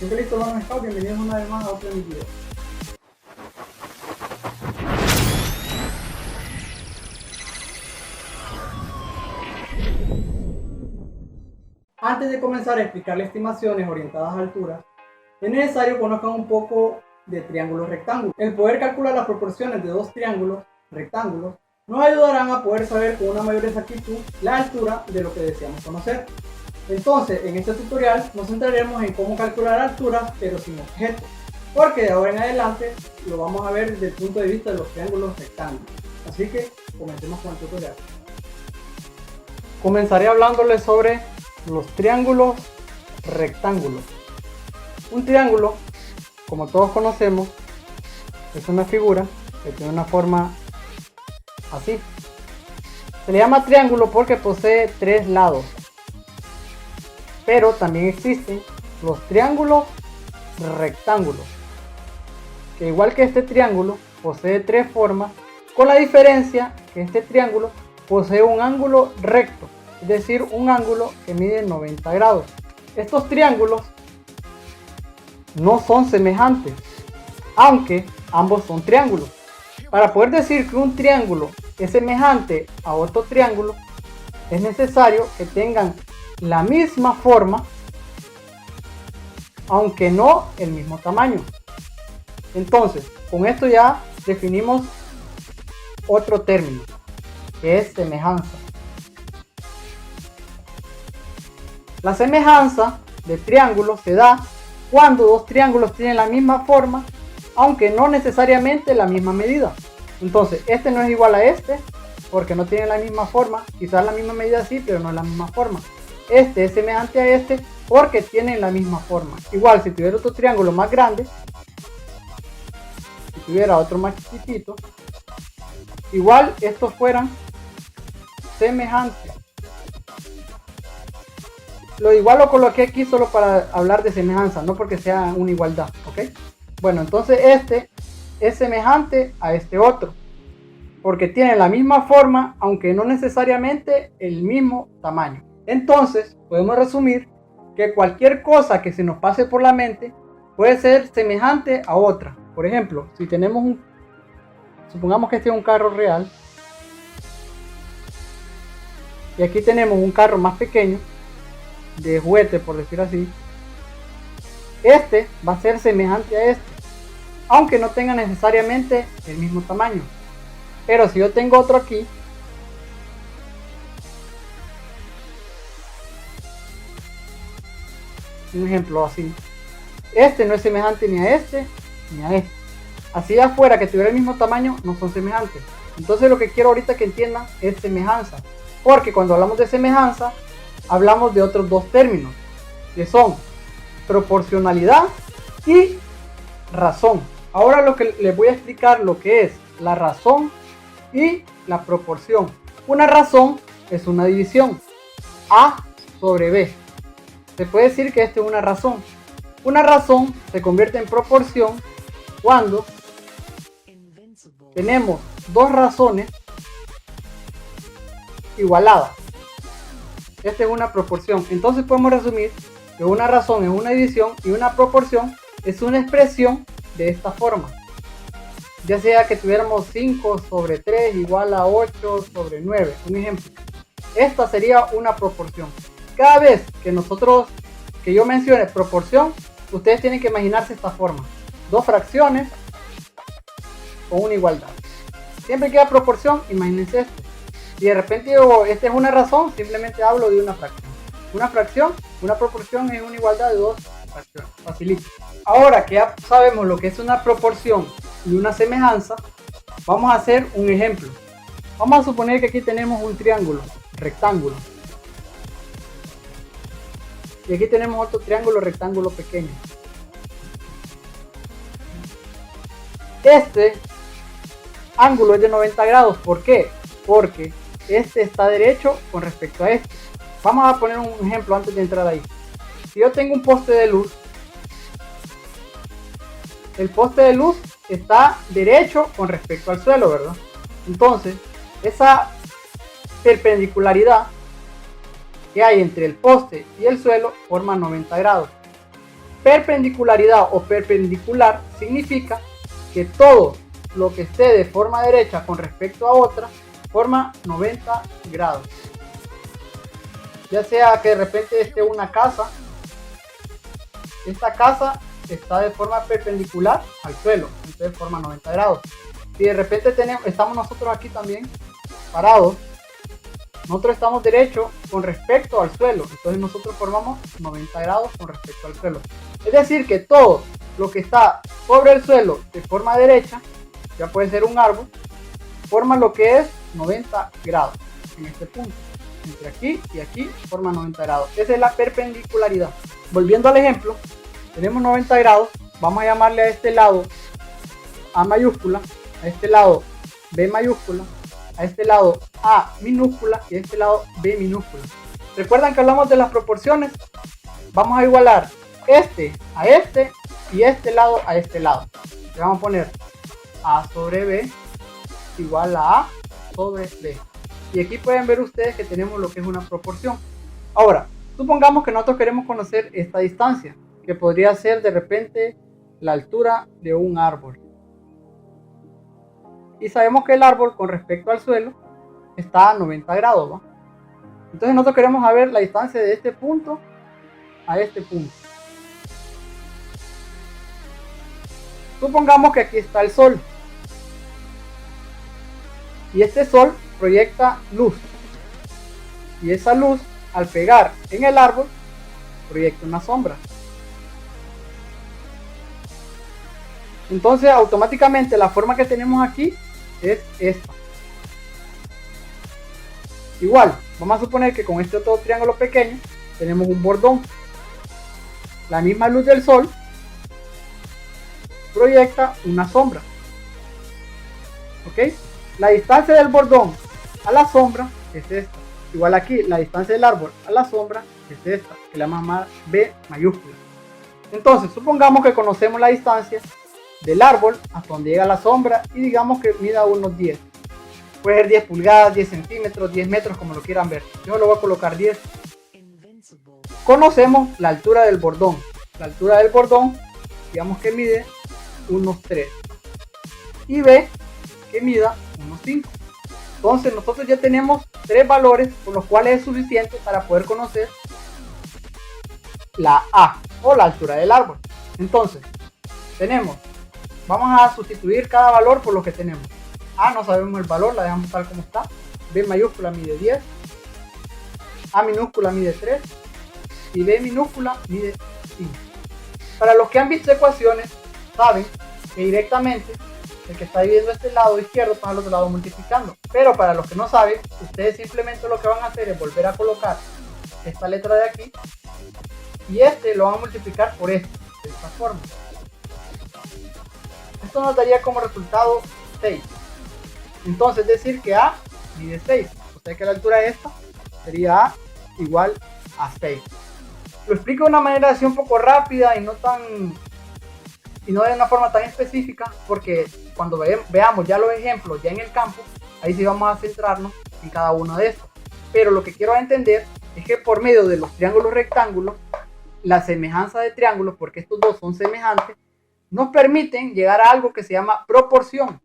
Yo que listo, hermanos Scout, bienvenidos una vez más a otro video. Antes de comenzar a explicarles estimaciones orientadas a alturas, es necesario que conozcan un poco de triángulos rectángulos. El poder calcular las proporciones de dos triángulos rectángulos nos ayudarán a poder saber con una mayor exactitud la altura de lo que deseamos conocer. Entonces, en este tutorial nos centraremos en cómo calcular alturas pero sin objetos, porque de ahora en adelante lo vamos a ver desde el punto de vista de los triángulos rectángulos. Así que comencemos con el tutorial. Comenzaré hablándoles sobre los triángulos rectángulos. Un triángulo, como todos conocemos, es una figura que tiene una forma así. Se le llama triángulo porque posee tres lados. Pero también existen los triángulos rectángulos, que igual que este triángulo posee tres formas, con la diferencia que este triángulo posee un ángulo recto, es decir, un ángulo que mide 90 grados. Estos triángulos no son semejantes, aunque ambos son triángulos. Para poder decir que un triángulo es semejante a otro triángulo, es necesario que tengan la misma forma, aunque no el mismo tamaño. Entonces, con esto ya definimos otro término, que es semejanza. La semejanza de triángulos se da cuando dos triángulos tienen la misma forma, aunque no necesariamente la misma medida. Entonces, este no es igual a este, porque no tiene la misma forma. Quizás la misma medida sí, pero no es la misma forma. Este es semejante a este porque tienen la misma forma. Igual, si tuviera otro triángulo más grande, si tuviera otro más chiquitito, igual estos fueran semejantes. Lo igual lo coloqué aquí solo para hablar de semejanza, no porque sea una igualdad, ¿ok? Bueno, entonces este es semejante a este otro, porque tiene la misma forma, aunque no necesariamente el mismo tamaño. Entonces, podemos resumir que cualquier cosa que se nos pase por la mente puede ser semejante a otra. Por ejemplo, si tenemos supongamos que este es un carro real, y aquí tenemos un carro más pequeño, de juguete por decir así, este va a ser semejante a este, aunque no tenga necesariamente el mismo tamaño. Pero si yo tengo otro aquí, un ejemplo así, este no es semejante ni a este ni a este. Así de afuera que tuviera el mismo tamaño no son semejantes. Entonces lo que quiero ahorita que entiendan es semejanza, porque cuando hablamos de semejanza hablamos de otros dos términos, que son proporcionalidad y razón. Ahora lo que les voy a explicar lo que es la razón y la proporción. Una razón es una división, A sobre B. Se puede decir que esto es una razón. Una razón se convierte en proporción cuando tenemos dos razones igualadas. Esta es una proporción. Entonces podemos resumir que una razón es una división y una proporción es una expresión de esta forma. Ya sea que tuviéramos 5 sobre 3 igual a 8 sobre 9. Un ejemplo. Esta sería una proporción. Cada vez que yo mencione proporción, ustedes tienen que imaginarse esta forma. Dos fracciones con una igualdad. Siempre que haya proporción, imagínense esto. Y de repente digo, esta es una razón, simplemente hablo de una fracción. Una proporción es una igualdad de dos fracciones. Facilito. Ahora que ya sabemos lo que es una proporción y una semejanza, vamos a hacer un ejemplo. Vamos a suponer que aquí tenemos un triángulo rectángulo. Y aquí tenemos otro triángulo rectángulo pequeño. Este ángulo es de 90 grados. ¿Por qué? Porque este está derecho con respecto a este. Vamos a poner un ejemplo antes de entrar ahí. Si yo tengo un poste de luz, el poste de luz está derecho con respecto al suelo, ¿verdad? Entonces, esa perpendicularidad que hay entre el poste y el suelo forma 90 grados. perpendicularidad o perpendicular significa que todo lo que esté de forma derecha con respecto a otra forma 90 grados. Ya sea que de repente esté una casa, esta casa está de forma perpendicular al suelo, entonces forma 90 grados. Si de repente estamos nosotros aquí también parados, nosotros estamos derecho con respecto al suelo, entonces nosotros formamos 90 grados con respecto al suelo. Es decir, que todo lo que está sobre el suelo de forma derecha, ya puede ser un árbol, forma lo que es 90 grados en este punto. Entre aquí y aquí forma 90 grados. Esa es la perpendicularidad. Volviendo al ejemplo, tenemos 90 grados, vamos a llamarle a este lado A mayúscula, a este lado B mayúscula, a este lado A minúscula y a este lado B minúscula. ¿Recuerdan que hablamos de las proporciones? Vamos a igualar este a este y este lado a este lado. Le vamos a poner A sobre B igual a A sobre B. Y aquí pueden ver ustedes que tenemos lo que es una proporción. Ahora, supongamos que nosotros queremos conocer esta distancia, que podría ser de repente la altura de un árbol. Y sabemos que el árbol con respecto al suelo está a 90 grados, ¿va? Entonces nosotros queremos saber la distancia de este punto a este punto. Supongamos que aquí está el sol. Y este sol proyecta luz. Y esa luz, al pegar en el árbol, proyecta una sombra. Entonces automáticamente la forma que tenemos aquí es esta. Igual, vamos a suponer que con este otro triángulo pequeño tenemos un bordón. La misma luz del sol proyecta una sombra. ¿Ok? La distancia del bordón a la sombra es esta. Igual aquí, la distancia del árbol a la sombra es esta, que la vamos a llamar B mayúscula. Entonces, supongamos que conocemos la distancia del árbol hasta donde llega la sombra y digamos que mida unos 10. Puede ser 10 pulgadas, 10 centímetros, 10 metros, como lo quieran ver. Yo lo voy a colocar 10. Conocemos la altura del bordón. La altura del bordón, digamos que mide unos 3. Y B, que mida unos 5. Entonces nosotros ya tenemos 3 valores por los cuales es suficiente para poder conocer la A o la altura del árbol. Entonces, vamos a sustituir cada valor por lo que tenemos. A no sabemos el valor, la dejamos tal como está. B mayúscula mide 10. A minúscula mide 3. Y B minúscula mide 5. Para los que han visto ecuaciones, saben que directamente el que está dividiendo este lado izquierdo pasa al otro lado multiplicando. Pero para los que no saben, ustedes simplemente lo que van a hacer es volver a colocar esta letra de aquí. Y este lo van a multiplicar por este, de esta forma. Esto nos daría como resultado 6. Entonces decir que A mide 6. O sea que la altura de esta sería A igual a 6. Lo explico de una manera así un poco rápida y no de una forma tan específica, porque cuando veamos ya los ejemplos ya en el campo, ahí sí vamos a centrarnos en cada uno de estos. Pero lo que quiero entender es que por medio de los triángulos rectángulos, la semejanza de triángulos, porque estos dos son semejantes, nos permiten llegar a algo que se llama proporción.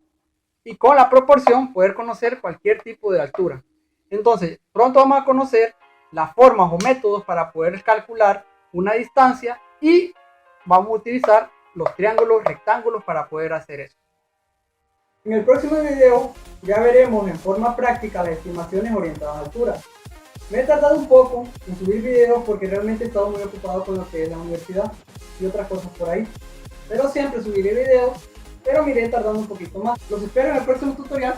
Y con la proporción poder conocer cualquier tipo de altura. Entonces, pronto vamos a conocer las formas o métodos para poder calcular una distancia y vamos a utilizar los triángulos rectángulos para poder hacer eso. En el próximo video ya veremos en forma práctica las estimaciones orientadas a altura. Me he tardado un poco en subir videos porque realmente he estado muy ocupado con lo que es la universidad y otras cosas por ahí. Pero siempre subiré videos, pero me iré tardando un poquito más. Los espero en el próximo tutorial.